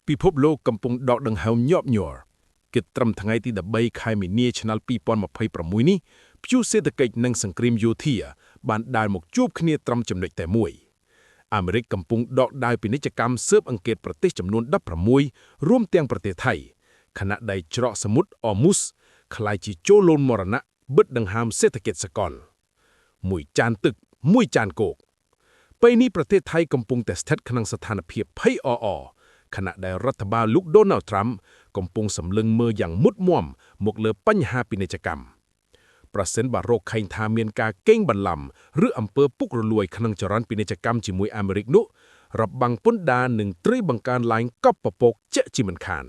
ពិភពលោកកំពុងដកដង្ហើមញាប់ញ័រគិតត្រឹមថ្ងៃទី13ខែមីនាឆ្នាំ2026នេះព្យុះសេដ្ឋកិច្ចនិងសង្គ្រាមយោធាបានដើរមកជួបគ្នាត្រឹមចំណុចតែមួយអាមេរិកកំពុងដកដៅពាណិជ្ជកម្មស៊ើបអង្កេតប្រទេសចំនួន16រួមទាំងប្រទេសថៃខណៈដែលច្រកសមុទ្រអ៊័រមូសក្លាយជាជលនមរណៈបិទដង្ហើមសេដ្ឋកិច្ចសកលមួយចានទឹកមួយចានគោកពេលនេះប្រទេសថៃកំពុងតែស្ថិតក្នុងស្ថានភាពភ័យអរអរខណៈដែលរដ្ឋបាលលោក Donald Trump កំពុងសម្លឹងមើលយ៉ាងមុតមាំមកលើបញ្ហាពាណិជ្ជកម្មប្រសិនបើរកឃើញថាមានការកេងបន្លំឬអំពើពុករលួយក្នុងចរន្តពាណិជ្ជកម្មជាមួយអាមេរិកនោះរបាំងពន្ធដារនឹងត្រីបង្កើនឡើងកប់ពពកជាក់ជាមិនខាន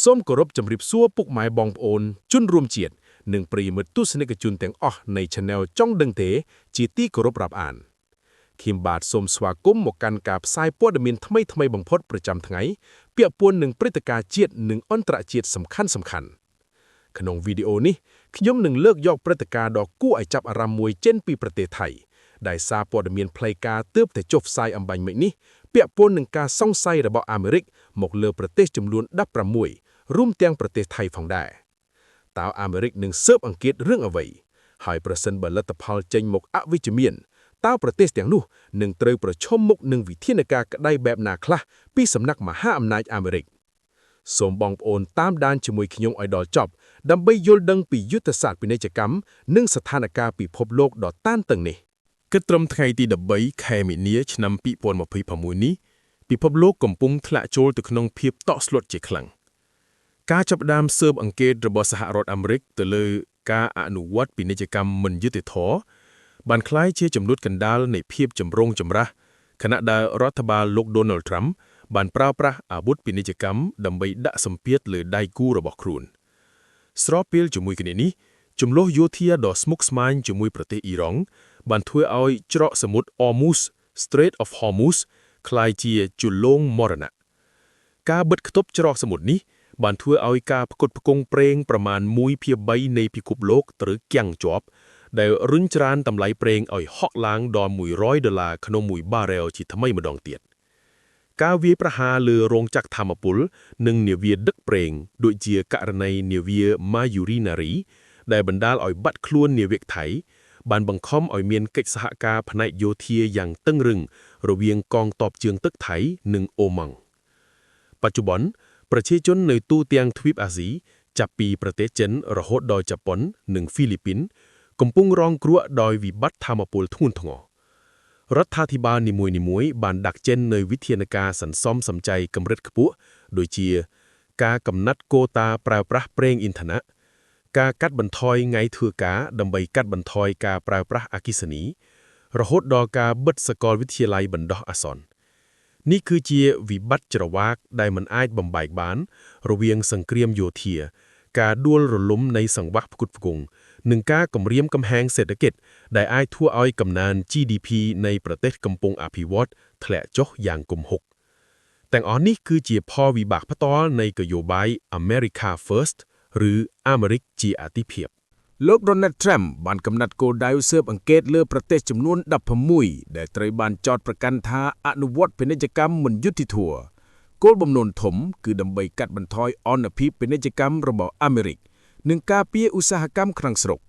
សូមគោរពជម្រាបសួរពុកម៉ែបងប្អូនជនរួមជាតិនិងប្រិយមិត្តទស្សនិកជនទាំងអស់នៃ Channel ចង់ដឹងទេជាទីគោរពរាប់អានខ្ញុំបាទសូមស្វាគមន៍មកកាន់ការផ្សាយព័ត៌មានថ្មីបំផុតប្រចាំថ្ងៃពាក់ព័ន្ធនឹងព្រឹត្តិការណ៍ជាតិនិងអន្តរជាតិសំខាន់ក្នុងវីដេអូនេះខ្ញុំនឹងលើកយកព្រឹត្តិការណ៍ដ៏គួរឲ្យចាប់អារម្មណ៍មួយចេញពីប្រទេសថៃដែលសារព័ត៌មានផ្លូវការទើបតែចុះផ្សាយអំបញ្ញមិញនេះពាក់ព័ន្ធនឹងការសង្ស័យរបស់អាមេរិកមកលើប្រទេសចំនួន16រួមទាំងប្រទេសថៃផងដែរតើអាមេរិកនឹងស៊ើបអង្កេតរឿងអ្វីហើយប្រសិនបើលទ្ធផលចេញមកអវិជ្ជមានតើប្រទេសទាំងនោះនឹងត្រូវប្រឈមមុខនឹងវិធានការក្តីបែបណាខ្លះពីសំណាក់មហាអំណាចអាមេរិកសូមបងប្អូនតាមដានជាមួយខ្ញុំឲ្យដល់ចប់ដើម្បីយល់ដឹងពីយុទ្ធសាស្ត្រពាណិជ្ជកម្មនិងស្ថានភាពពិភពលោកដ៏តានតឹងនេះគិតត្រឹមថ្ងៃទី13ខែមីនាឆ្នាំ2026នេះពិភពលោកកំពុងធ្លាក់ចូលទៅក្នុងភាពតក់ស្លុតជាខ្លាំងការចាប់ផ្ដើមស៊ើបអង្កេតរបស់សហរដ្ឋអាមេរិកទៅលើការអនុវត្តពាណិជ្ជកម្មមិនយុត្តិធម៌បានក្លាយជាចំនួនកណ្ដាលនៃភាពចម្រូងចម្រាសខណៈដែលរដ្ឋបាលលោក Donald Trump បានប្រើប្រាស់អាវុធពាណិជ្ជកម្មដើម្បីដាក់សម្ពាធលើដៃគូរបស់ខ្លួនស្របពេលជាមួយគ្នានេះចំនួនយោធាដ៏ស្មុគស្មាញជាមួយប្រទេសអ៊ីរ៉ង់បានធ្វើឲ្យច្រកសមុទ្រ Hormuz Strait of Hormuz ក្លាយជាជលងមរណៈការបិទគប់ច្រកសមុទ្រនេះបានធ្វើឲ្យការផ្គត់ផ្គង់ប្រេងប្រមាណ1/3នៃពិភពលោកត្រូវគាំងជាប់ដែលរុញច្រានតម្លៃប្រេងឲ្យហក់ឡើងដល់$100ក្នុង1បារ៉ែលជាថ្មីម្ដងទៀតការវាយប្រហារលើរោងចក្រថាមពលនិងនាវាដឹកប្រេងដូចជាករណីនាវា Mayurinari ដែលបណ្ដាលឲ្យបាត់ខ្លួននាវិកថៃបានបង្ខំឲ្យមានកិច្ចសហការផ្នែកយោធាយ៉ាងតឹងរឹងរវាងកងទ័ពជើងទឹកថៃនិងអូម៉ង់បច្ចុប្បន្នប្រជាជននៅទូទាំងទ្វីបអាស៊ីចាប់ពីប្រទេសចិនរហូតដល់ជប៉ុននិងហ្វីលីពីនកំពុងរងគ្រោះដោយវិបត្តិថាមពលធ្ងន់ធ្ងររដ្ឋាភិបាលនីមួយៗបានដាក់ចេញនូវវិធានការសន្សំសំចៃកម្រិតខ្ពស់ដូចជាការកំណត់កូតាប្រើប្រាស់ប្រេងអ៊ីនធនៈការកាត់បន្ថយថ្ងៃធ្វើការដើម្បីកាត់បន្ថយការប្រើប្រាស់អគ្គិសនីរហូតដល់ការបិទសាកលវិទ្យាល័យបណ្ដោះអាសន្ននេះគឺជាវិបត្តិច្រវាកដែលមិនអាចបំបែកបានរវាងសង្គ្រាមយោធាការដួលរលំនៃសង្វាក់ផ្គត់ផ្គង់និងការគំរាមកំហែងសេដ្ឋកិច្ចដែលអាចធ្វើឲ្យកំណើន GDP នៃប្រទេសកំពុងអភិវឌ្ឍធ្លាក់ចុះយ៉ាងគំហុកទាំងអស់នេះគឺជាផលវិបាកផ្ទាល់នៃនយោបាយ America First ឬអាមេរិកជាអាទិភាពលោក Donald Trump បានកំណត់គោលដៅស៊ើបអង្កេតលើប្រទេសចំនួន16ដែលត្រូវបានចោទប្រកាន់ថាអនុវត្តពាណិជ្ជកម្មមិនយុត្តិធម៌គោលបំណងធំគឺដើម្បីកាត់បន្ថយអនុភាពពាណិជ្ជកម្មរបស់អាមេរិកនិងការពារឧស្សាហកម្មក្នុងស្រុក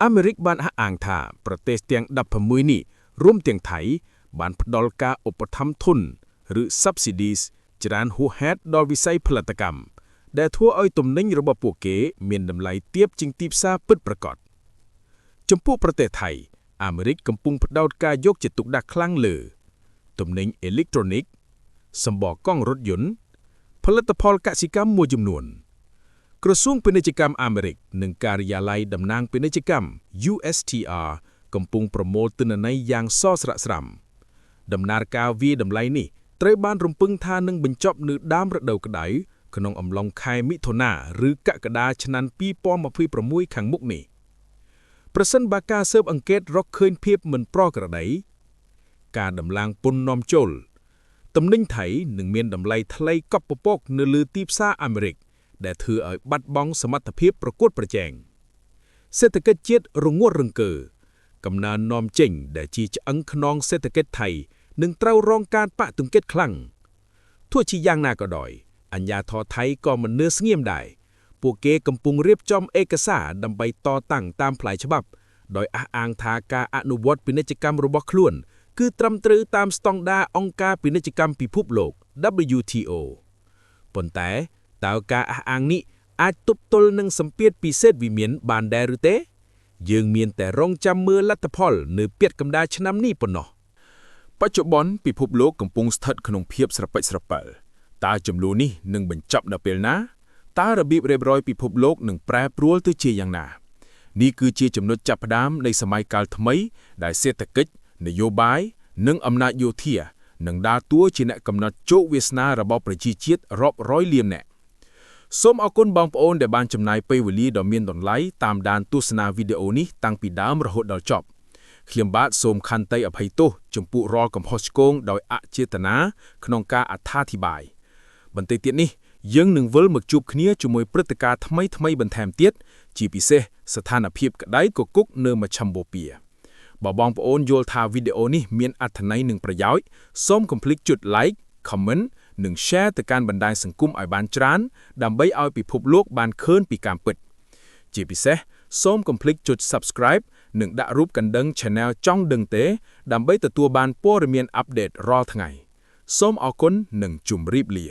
អាមេរិកបានអះអាងថាប្រទេសទាំង16នេះរួមទាំងថៃបានផ្ដល់ការឧបត្ថម្ភធនឬ subsidies ច្រើនហួសហេតុដល់វិស័យផលិតកម្មដែលធ្វើឲ្យទំនិញរបស់ពួកគេមានតម្លៃទាបជាងទីផ្សារពិតប្រាកដចំពោះប្រទេសថៃអាមេរិកកំពុងផ្ដោតការយកចិត្តទុកដាក់ខ្លាំងលើទំនិញអេឡិចត្រូនិកសម្បកកង់រថយន្តផលិតផលកសិកម្មមួយចំនួនក្រសួងពាណិជ្ជកម្មអាមេរិកនិងការិយាល័យតំណាងពាណិជ្ជកម្ម USTR កំពុងប្រមូលទិន្នន័យយ៉ាងសស្រាក់ស្រាំដំណើរការវាយតម្លៃនេះត្រូវបានរំពឹងថានឹងបញ្ចប់នៅដើមរដូវក្តៅក្នុងអំឡុងខែមិថុនាឬកក្កដាឆ្នាំ2026ខាងមុខនេះប្រសិនបើការស៊ើបអង្កេតរកឃើញភាពមិនប្រក្រតីការដំឡើងពន្ធនាំចូលទំនិញថៃនឹងមានតម្លៃថ្លៃកប់ពពកនៅលើទីផ្សារអាមេរិកដែលធ្វើឲ្យបាត់បង់សមត្ថភាពប្រកួតប្រជែងសេដ្ឋកិច្ចជាតិរងត់រង្គើកំណើននាំចេញដែលជាឆ្អឹងខ្នងសេដ្ឋកិច្ចថៃនឹងត្រូវរងការប៉ះទង្គិចខ្លាំង ทั่วชีយ៉ាងណាក៏ដោយអញ្ញាធរថៃក៏មិននឿស្ងៀមដែរពួកគេកំពុងរៀបចំឯកសារដើម្បីតតាំងតាមផ្លូវច្បាប់ដោយអះអាងថាការអនុវត្តពាណិជ្ជកម្មរបស់ខ្លួនគឺត្រឹមត្រូវតាមស្តង់ដារអង្គការពាណិជ្ជកម្មពិភពលោក WTO ប៉ុន្តែតើការអះអាងនេះអាចទប់ទល់នឹងសម្ពាធពីសេដ្ឋវិមានបានដែរឬទេយើងមានតែរងចាំមើលលទ្ធផលនៅពាក់កណ្ដាលឆ្នាំនេះប៉ុណ្ណោះបច្ចុប្បន្នពិភពលោកកំពុងស្ថិតក្នុងភាពស្រពេចស្រពិលតើចំនួននេះនឹងបញ្ចប់នៅពេលណាតើរបៀបរៀបរយពិភពលោកនឹងប្រែប្រួលទៅជាយ៉ាងណានេះគឺជាចំណុចចាប់ផ្ដើមនៃសម័យកាលថ្មីដែលសេដ្ឋកិច្ចនយោបាយនិងអំណាចយោធានឹងដើរតួជាអ្នកកំណត់ជោគវាសនារបស់ប្រជាជាតិរាប់រយលាននាក់សូមអរគុណបងប្អូនដែលបានចំណាយពេលវេលាដ៏មានតម្លៃតាមដានទស្សនាវីដេអូនេះតាំងពីដើមរហូតដល់ចប់ខ្ញុំបាទសូមខន្តីអភ័យទោសចំពោះរាល់កំហុសឆ្គងដោយអចេតនាក្នុងការអត្ថាធិប្បាយបន្តិចទៀតនេះយើងនឹងវិលមកជួបគ្នាជាមួយព្រឹត្តិការណ៍ថ្មីៗបន្ថែមទៀតជាពិសេសស្ថានភាពក្តៅគគុកនៅមជ្ឈមបូព៌ាបើបងប្អូនយល់ថាវីដេអូនេះមានអត្ថន័យនិងប្រយោជន៍សូមកុំភ្លេចចុច like comment និង share ទៅកាន់បណ្ដាញសង្គមឲ្យបានច្រើនដើម្បីឲ្យពិភពលោកបានឃើញពីការពិតជាពិសេសសូមកុំភ្លេចចុច subscribe និងដាក់រូបកណ្ដឹង Channel ចង់ដឹងទេដើម្បីទទួលបានព័ត៌មានអាប់ដេតរាល់ថ្ងៃសូមអរគុណនិងជម្រាបលា